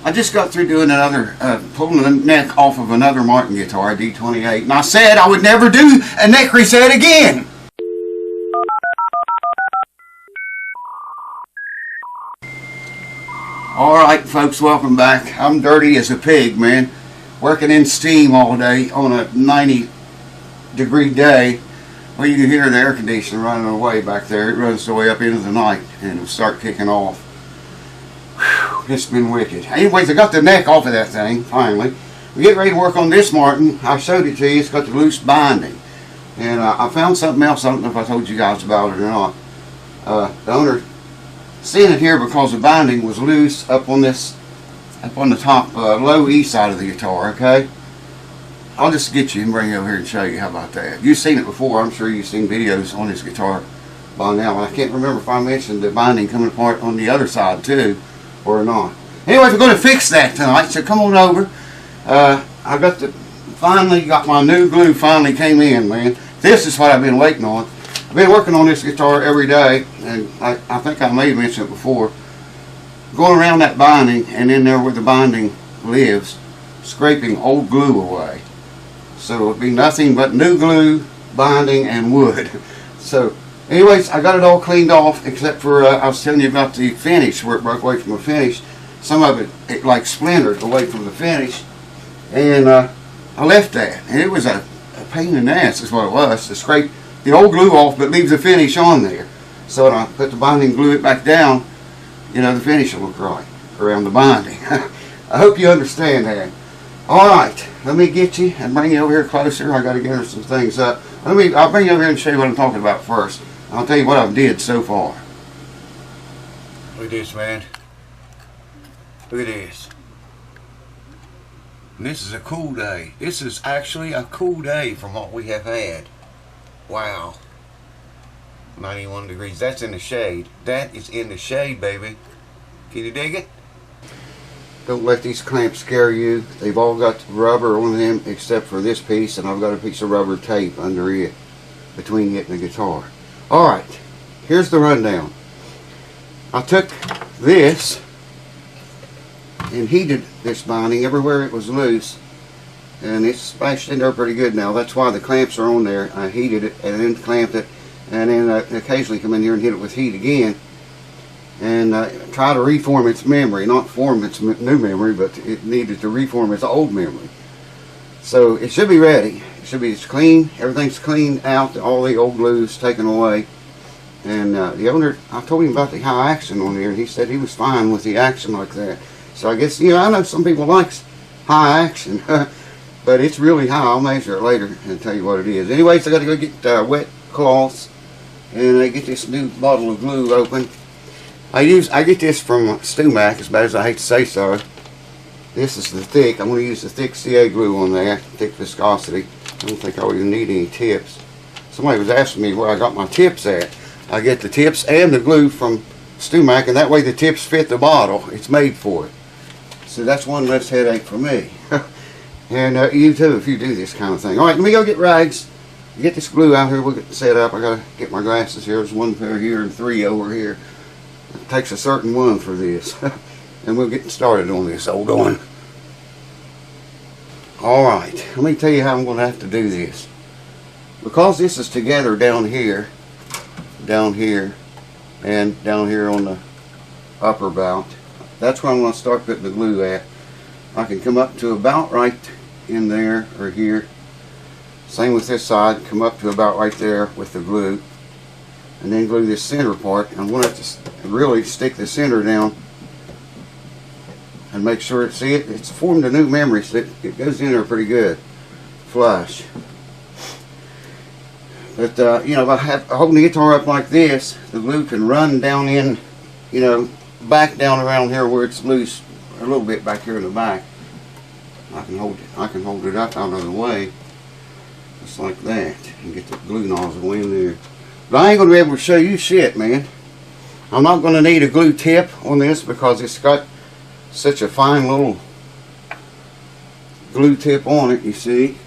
I just got through doing another, pulling the neck off of another Martin guitar, a D28, and I said I would never do a neck reset again. Alright folks, welcome back. I'm dirty as a pig, man. Working in steam all day on a 90-degree day. Well, you can hear the air conditioner running away back there. It runs the way up into the night and it'll start kicking off. Whew, it's been wicked. Anyways, I got the neck off of that thing, finally. We get ready to work on this Martin. I showed it to you. It's got the loose binding. And I found something else. I don't know if I told you guys about it or not. The owner seen it here because the binding was loose up on the top low E side of the guitar, okay? I'll just get you and bring it over here and show you. How about that? You've seen it before. I'm sure you've seen videos on this guitar by now. And I can't remember if I mentioned the binding coming apart on the other side too or not. Anyways, we're going to fix that tonight, so come on over. I finally got my new glue finally came in, man. This is what I've been waiting on. I've been working on this guitar every day, and I think I may have mentioned it before. Going around that binding and in there where the binding lives, scraping old glue away. So it'll be nothing but new glue, binding, and wood. So anyways, I got it all cleaned off except for, I was telling you about the finish where it broke away from the finish. Some of it like splintered away from the finish. And I left that. And it was a pain in the ass is what it was, to scrape the old glue off but leave the finish on there. So when I put the binding, glue it back down, you know, the finish will look right around the binding. I hope you understand that. Alright, let me get you and bring you over here closer. I got to gather some things up. I'll bring you over here and show you what I'm talking about first. I'll tell you what I've did so far. Look at this, man. Look at this. And this is a cool day. This is actually a cool day from what we have had. Wow. 91 degrees. That's in the shade. That is in the shade, baby. Can you dig it? Don't let these clamps scare you. They've all got rubber on them except for this piece, and I've got a piece of rubber tape under it between it and the guitar. Alright, here's the rundown. I took this and heated this binding everywhere it was loose, and it's splashed in there pretty good now. That's why the clamps are on there. I heated it and then clamped it, and then occasionally come in here and hit it with heat again and try to reform its memory, not form its new memory, but it needed to reform its old memory. So it should be ready. It should be clean. Everything's cleaned out. All the old glue's taken away. And the owner, I told him about the high action on here, and he said he was fine with the action like that. So I guess, you know, I know some people likes high action, but it's really high. I'll measure it later and tell you what it is. Anyways, I got to go get wet cloths and get this new bottle of glue open. I get this from Stumac, as bad as I hate to say so. This is the thick. I'm going to use the thick CA glue on there, thick viscosity. I don't think I'll even need any tips. Somebody was asking me where I got my tips at. I get the tips and the glue from Stumac, and that way the tips fit the bottle. It's made for it. So that's one less headache for me. And you too, if you do this kind of thing. Alright, let me go get rags. Get this glue out here. We'll get set up. I got to get my glasses here. There's one pair here and three over here. It takes a certain one for this. And we'll get started on this old one. Alright, let me tell you how I'm going to have to do this. Because this is together down here, and down here on the upper bout, that's where I'm going to start putting the glue at. I can come up to about right in there or here. Same with this side, come up to about right there with the glue. And then glue this center part. I'm going to have to really stick the center down and make sure it's formed a new memory, so it goes in there pretty good, flush. But you know, if I holding the guitar up like this, the glue can run down in, you know, back down around here where it's loose, a little bit back here in the back. I can hold it up out of the way, just like that, and get the glue nozzle in there. But I ain't going to be able to show you shit, man. I'm not going to need a glue tip on this because it's got such a fine little glue tip on it, you see.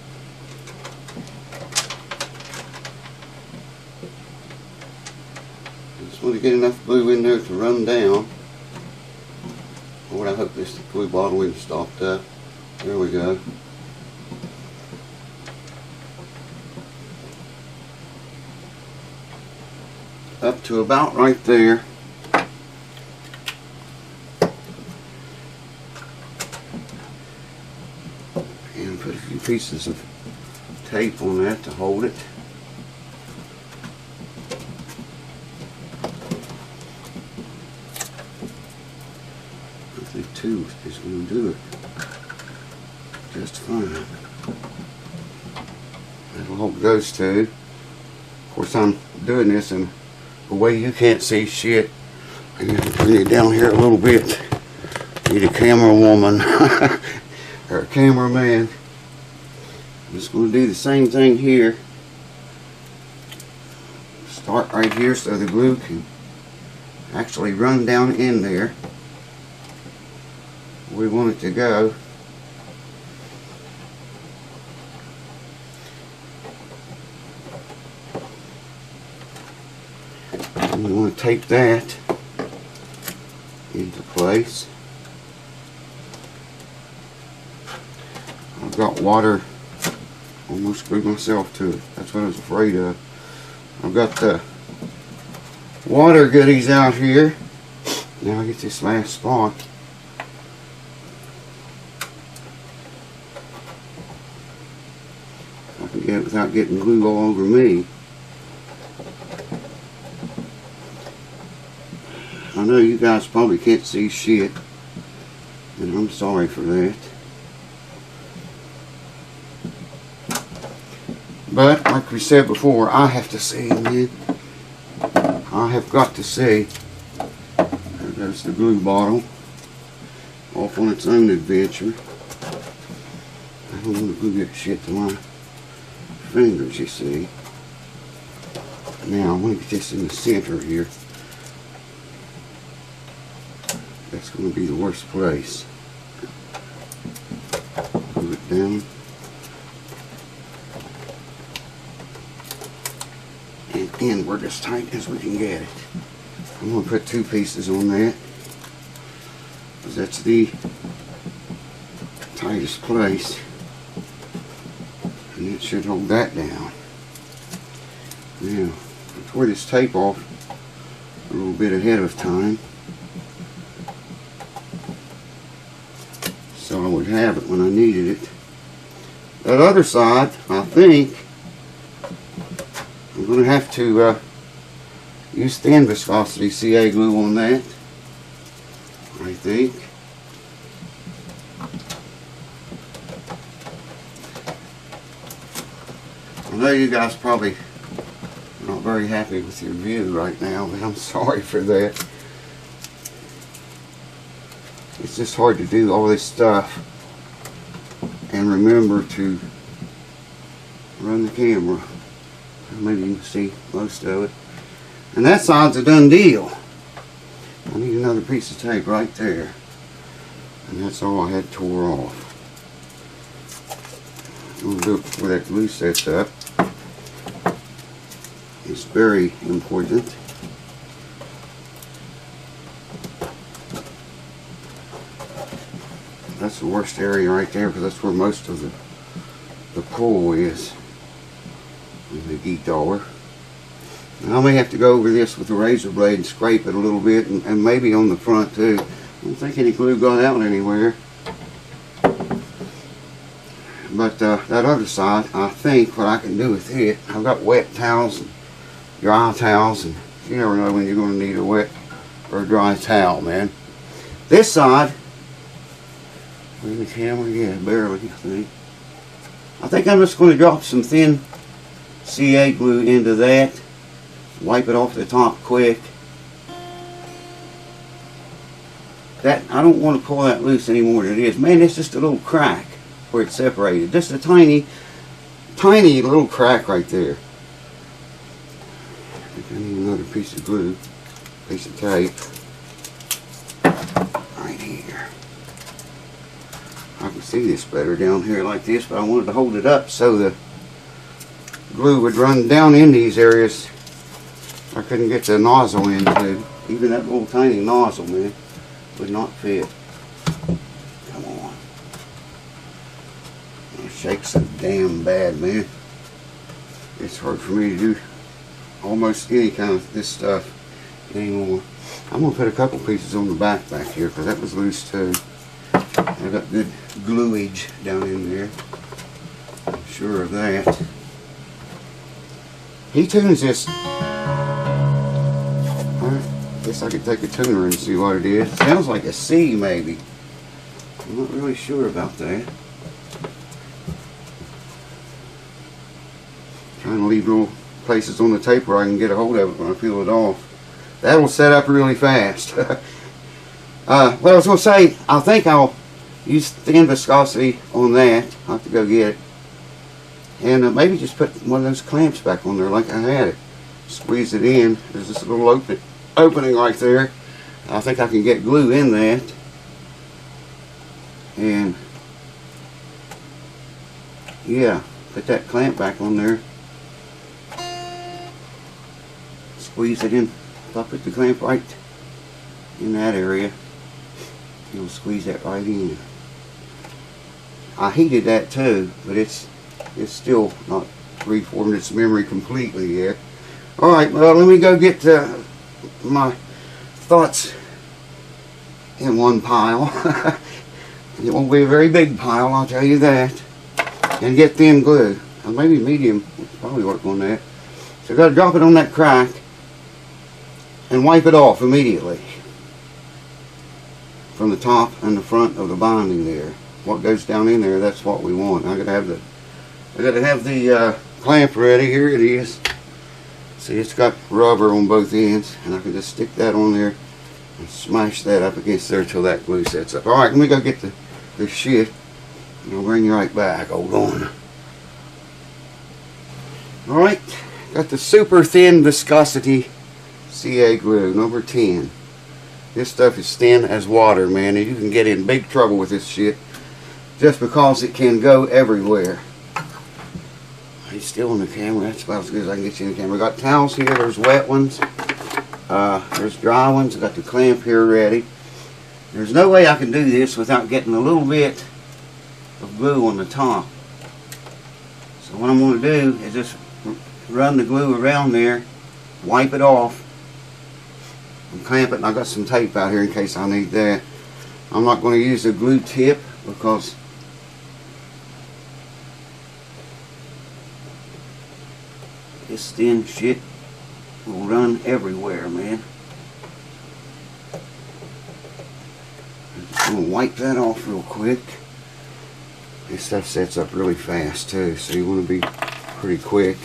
Just want to get enough glue in there to run down. Lord, I hope this glue bottle isn't stopped up. There we go. Up to about right there. And put a few pieces of tape on that to hold it. I think 2 is going to do it just fine. That'll hold those 2. Of course, I'm doing this in a way you can't see shit. I need to bring it down here a little bit. Need a camera woman or a cameraman. I'm just going to do the same thing here. Start right here so the glue can actually run down in there where we want it to go. And we want to tape that into place. I've got water, almost glued myself to it. That's what I was afraid of. I've got the water goodies out here. Now I get this last spot. I can get it without getting glue all over me. I know you guys probably can't see shit, and I'm sorry for that. But, like we said before, I have to see, man. I have got to see. There goes the glue bottle. Off on its own adventure. I don't want to glue that shit to my fingers, you see. Now, I want to get this in the center here. That's going to be the worst place. Move it down. And inward as tight as we can get it. I'm going to put 2 pieces on that, because that's the tightest place. And it should hold that down. Now, I tore this tape off a little bit ahead of time, so I would have it when I needed it. That other side, I think, I'm going to have to use thin viscosity CA glue on that, I think. I know you guys probably are not very happy with your view right now, but I'm sorry for that. It's just hard to do all this stuff and remember to run the camera. Maybe you can see most of it. And that side's a done deal. I need another piece of tape right there. And that's all I had tore off. I'm going to do it before that glue sets up. It's very important. That's the worst area right there, because that's where most of the pull is in the guitar. Now I may have to go over this with a razor blade and scrape it a little bit, and maybe on the front too. I don't think any glue got out anywhere. But that other side, I think what I can do with it, I've got wet towels and dry towels, and you never know when you're going to need a wet or a dry towel, man. This side, in the camera, yeah, barely, I think I'm just going to drop some thin CA glue into that, wipe it off the top quick. That, I don't want to pull that loose any more than it is. Man, it's just a little crack where it's separated. Just a tiny, tiny little crack right there. I think I need another piece of glue, piece of tape, right here. I can see this better down here like this, but I wanted to hold it up so the glue would run down in these areas I couldn't get the nozzle into. Even that little tiny nozzle, man, would not fit. Shakes so damn bad, man. It's hard for me to do almost any kind of this stuff anymore. I'm going to put a couple pieces on the back here because that was loose too. I got good gluage down in there. I'm sure of that. He tunes this. I guess I could take a tuner and see what it is. Sounds like a C maybe. I'm not really sure about that. Trying to leave little places on the tape where I can get a hold of it when I peel it off. That'll set up really fast. What I was going to say, I think I'll use thin viscosity on that. I'll have to go get it. And maybe just put one of those clamps back on there like I had it. Squeeze it in. There's this little opening right there. I think I can get glue in that. And yeah, put that clamp back on there. Squeeze it in. If I put the clamp right in that area, you'll squeeze that right in. I heated that too, but it's still not reformed its memory completely yet. Alright, well, let me go get my thoughts in one pile. It won't be a very big pile, I'll tell you that. And get thin glue. Maybe medium will probably work on that. So I've got to drop it on that crack and wipe it off immediately from the top and the front of the binding there. What goes down in there, that's what we want. I gotta have the clamp ready. Here it is. See, it's got rubber on both ends, and I can just stick that on there and smash that up against there till that glue sets up. All right, let me go get the shit, and I'll bring you right back. Hold on. All right, got the super thin viscosity CA glue, number 10. This stuff is thin as water, man, and you can get in big trouble with this shit just because it can go everywhere. He's still in the camera. That's about as good as I can get you in the camera. I got towels here. There's wet ones. There's dry ones. I got the clamp here ready. There's no way I can do this without getting a little bit of glue on the top. So what I'm going to do is just run the glue around there, wipe it off, and clamp it. And I got some tape out here in case I need that. I'm not going to use the glue tip because this thin shit will run everywhere, man. I'm going to wipe that off real quick. This stuff sets up really fast too, so you want to be pretty quick.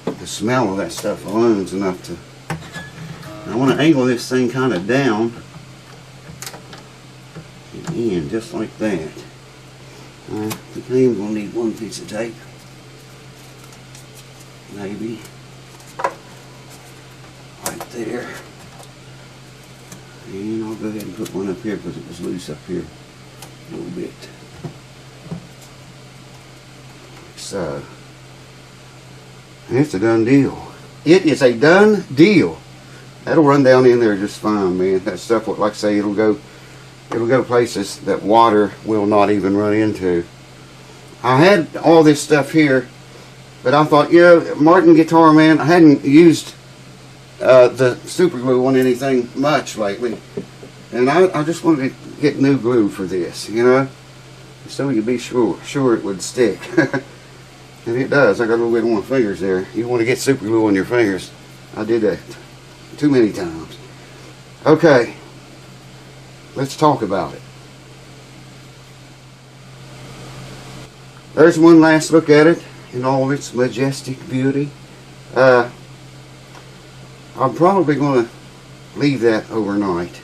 The smell of that stuff alone is enough to... I want to angle this thing kind of down and in, just like that. I think I'm going to need one piece of tape. Maybe. Right there. And I'll go ahead and put one up here because it was loose up here a little bit. Like so. And it's a done deal. It is a done deal. That'll run down in there just fine, man. That stuff, like I say, it'll go places that water will not even run into. I had all this stuff here, but I thought, yeah, Martin guitar, man, I hadn't used the super glue on anything much lately, and I just wanted to get new glue for this, you know, so you could be sure it would stick. And it does. I got a little bit on my fingers there. You want to get super glue on your fingers. I did that too many times. Okay, let's talk about it. There's one last look at it in all of its majestic beauty. I'm probably going to leave that overnight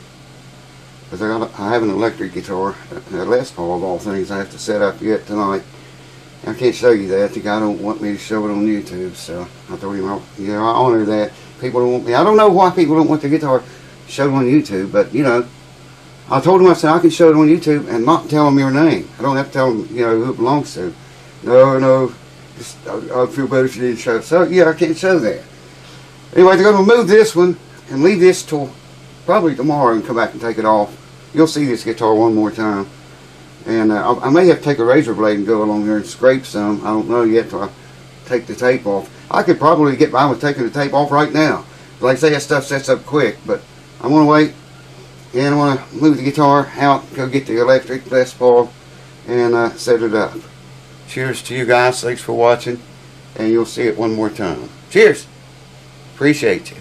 because I have an electric guitar, a Les Paul of all things, I have to set up yet tonight. I can't show you that. The guy don't want me to show it on YouTube, so I told him, I honor that. People don't want me. I don't know why people don't want the guitar showed on YouTube, but you know, I told him, I said I can show it on YouTube and not tell them your name. I don't have to tell them, you know, who it belongs to. No, just, I'd feel better if you didn't show it. So yeah, I can't show that. Anyway, they're going to move this one and leave this till probably tomorrow and come back and take it off. You'll see this guitar one more time. And I may have to take a razor blade and go along there and scrape some. I don't know yet till I take the tape off. I could probably get by with taking the tape off right now. Like I say, that stuff sets up quick, but I'm going to wait. And I want to move the guitar out, go get the electric Les Paul, and set it up. Cheers to you guys. Thanks for watching. And you'll see it one more time. Cheers. Appreciate you.